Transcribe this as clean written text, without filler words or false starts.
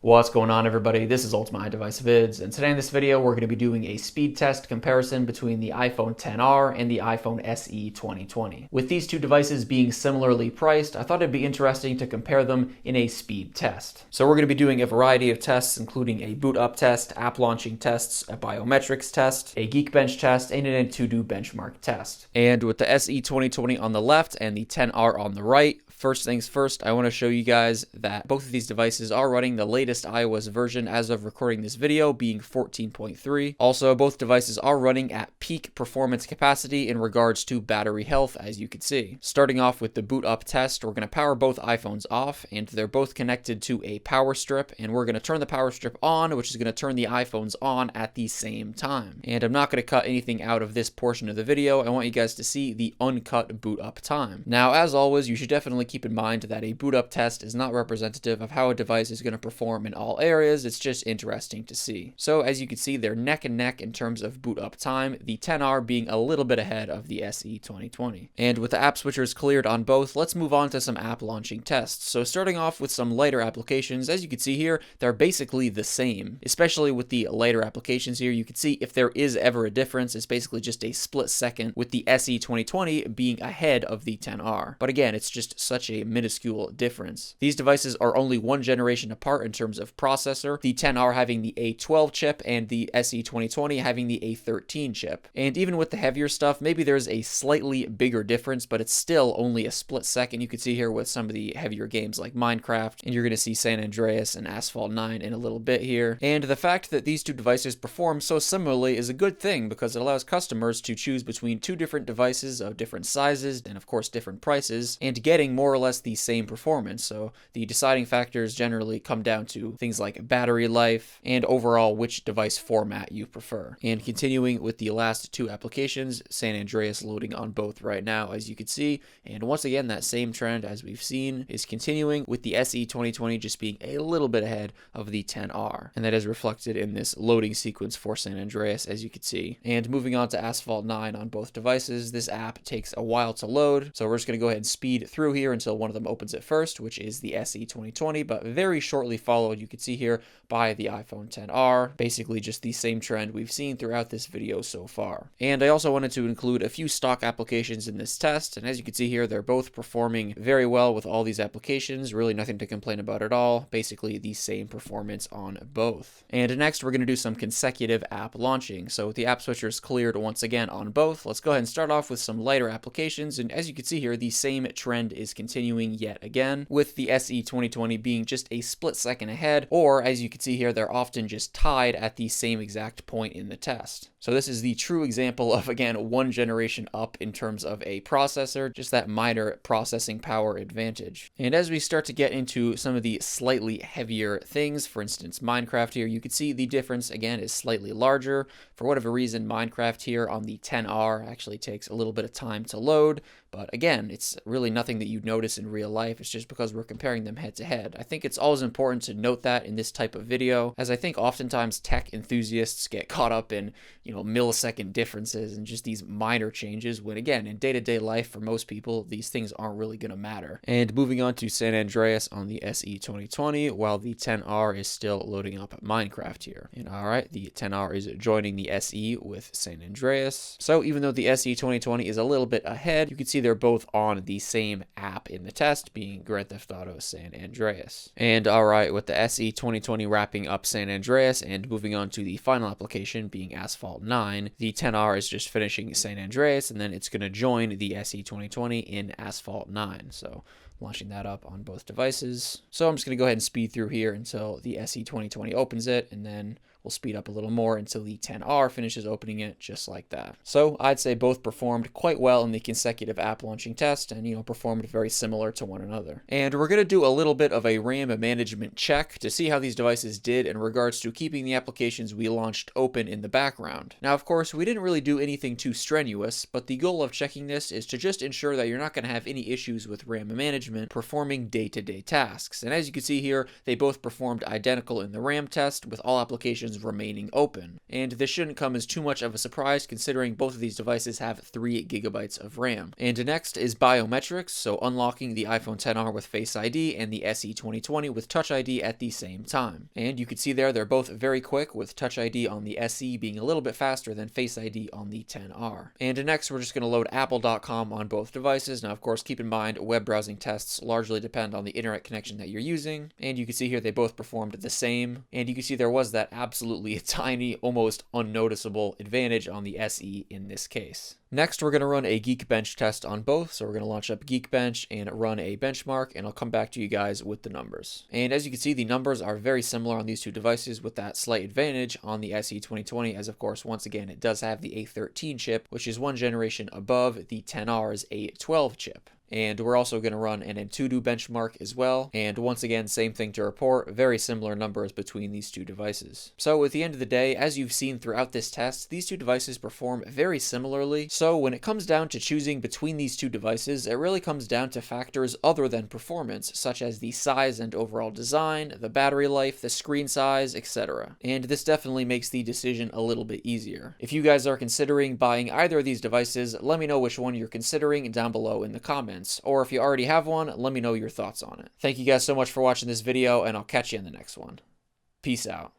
What's going on, everybody? This is Ultimate Device Vids, and today in this video we're going to be doing a speed test comparison between the iPhone XR and the iPhone SE 2020. With these two devices being similarly priced, I thought it'd be interesting to compare them in a speed test. So we're going to be doing a variety of tests, including a boot up test, app launching tests, a biometrics test, a Geekbench test, and an Antutu benchmark test. And with the SE 2020 on the left and the XR on the right, first things first, I want to show you guys that both of these devices are running the latest iOS version as of recording this video, being 14.3. Also, both devices are running at peak performance capacity in regards to battery health, as you can see. Starting off with the boot up test, we're going to power both iPhones off, and they're both connected to a power strip, and we're going to turn the power strip on, which is going to turn the iPhones on at the same time. And I'm not going to cut anything out of this portion of the video. I want you guys to see the uncut boot up time. Now, as always, you should definitely keep in mind that a boot up test is not representative of how a device is going to perform in all areas. It's just interesting to see. So as you can see, they're neck and neck in terms of boot up time, the XR being a little bit ahead of the SE 2020. And with the app switchers cleared on both, let's move on to some app launching tests. So starting off with some lighter applications, as you can see here, they're basically the same. Especially with the lighter applications here, you can see if there is ever a difference, it's basically just a split second, with the SE 2020 being ahead of the XR. But again, it's just such a minuscule difference. These devices are only one generation apart in terms of processor, the XR having the A12 chip and the SE 2020 having the A13 chip. And even with the heavier stuff, maybe there's a slightly bigger difference, but it's still only a split second. You can see here with some of the heavier games like Minecraft, and you're going to see San Andreas and Asphalt 9 in a little bit here. And the fact that these two devices perform so similarly is a good thing because it allows customers to choose between two different devices of different sizes and of course different prices, and getting more or less the same performance. So the deciding factors generally come down to things like battery life and overall which device format you prefer. And continuing with the last two applications, San Andreas loading on both right now, as you can see. And once again, that same trend as we've seen is continuing, with the SE 2020 just being a little bit ahead of the XR. And that is reflected in this loading sequence for San Andreas, as you can see. And moving on to Asphalt 9 on both devices, this app takes a while to load. So we're just going to go ahead and speed through here until one of them opens it first, which is the SE 2020, but very shortly followed, you can see here, by the iPhone XR. Basically just the same trend we've seen throughout this video so far. And I also wanted to include a few stock applications in this test, and as you can see here, they're both performing very well with all these applications. Really nothing to complain about at all. Basically the same performance on both. And next we're going to do some consecutive app launching. So with the app switchers cleared once again on both, let's go ahead and start off with some lighter applications. And as you can see here, the same trend is continuing yet again, with the SE 2020 being just a split second ahead, or as you can see here, they're often just tied at the same exact point in the test. So this is the true example of, again, one generation up in terms of a processor, just that minor processing power advantage. And as we start to get into some of the slightly heavier things, for instance, Minecraft here, you can see the difference, again, is slightly larger. For whatever reason, Minecraft here on the XR actually takes a little bit of time to load, but again, it's really nothing that you'd notice in real life. It's just because we're comparing them head to head. I think it's always important to note that in this type of video, as I think oftentimes tech enthusiasts get caught up in, millisecond differences and just these minor changes, when again, in day-to-day life for most people, these things aren't really going to matter. And moving on to San Andreas on the SE 2020, while the XR is still loading up Minecraft here. And all right, the XR is joining the SE with San Andreas. So even though the SE 2020 is a little bit ahead, you can see they're both on the same app in the test, being Grand Theft Auto San Andreas. And all right, with the SE 2020 wrapping up San Andreas and moving on to the final application, being Asphalt 9, the XR is just finishing San Andreas, and then it's going to join the SE 2020 in Asphalt 9. So launching that up on both devices. So I'm just going to go ahead and speed through here until the SE 2020 opens it, and then we'll speed up a little more until the XR finishes opening it, just like that. So I'd say both performed quite well in the consecutive app launching test, and performed very similar to one another. And we're going to do a little bit of a RAM management check to see how these devices did in regards to keeping the applications we launched open in the background. Now, of course, we didn't really do anything too strenuous, but the goal of checking this is to just ensure that you're not going to have any issues with RAM management performing day-to-day tasks. And as you can see here, they both performed identical in the RAM test, with all applications options remaining open. And this shouldn't come as too much of a surprise considering both of these devices have 3 gigabytes of RAM. And next is Biometrics, so unlocking the iPhone XR with Face ID and the SE 2020 with Touch ID at the same time. And you can see there they're both very quick, with Touch ID on the SE being a little bit faster than Face ID on the XR. And next we're just going to load apple.com on both devices. Now of course keep in mind web browsing tests largely depend on the internet connection that you're using, and you can see here they both performed the same, and you can see there was that absolutely tiny, almost unnoticeable advantage on the SE in this case. Next, we're going to run a Geekbench test on both. So we're going to launch up Geekbench and run a benchmark, and I'll come back to you guys with the numbers. And as you can see, the numbers are very similar on these two devices, with that slight advantage on the SE 2020, as of course, once again, it does have the A13 chip, which is one generation above the XR's A12 chip. And we're also going to run an Antutu benchmark as well. And once again, same thing to report, very similar numbers between these two devices. So at the end of the day, as you've seen throughout this test, these two devices perform very similarly. So when it comes down to choosing between these two devices, it really comes down to factors other than performance, such as the size and overall design, the battery life, the screen size, etc. And this definitely makes the decision a little bit easier. If you guys are considering buying either of these devices, let me know which one you're considering down below in the comments. Or if you already have one, let me know your thoughts on it. Thank you guys so much for watching this video, and I'll catch you in the next one. Peace out.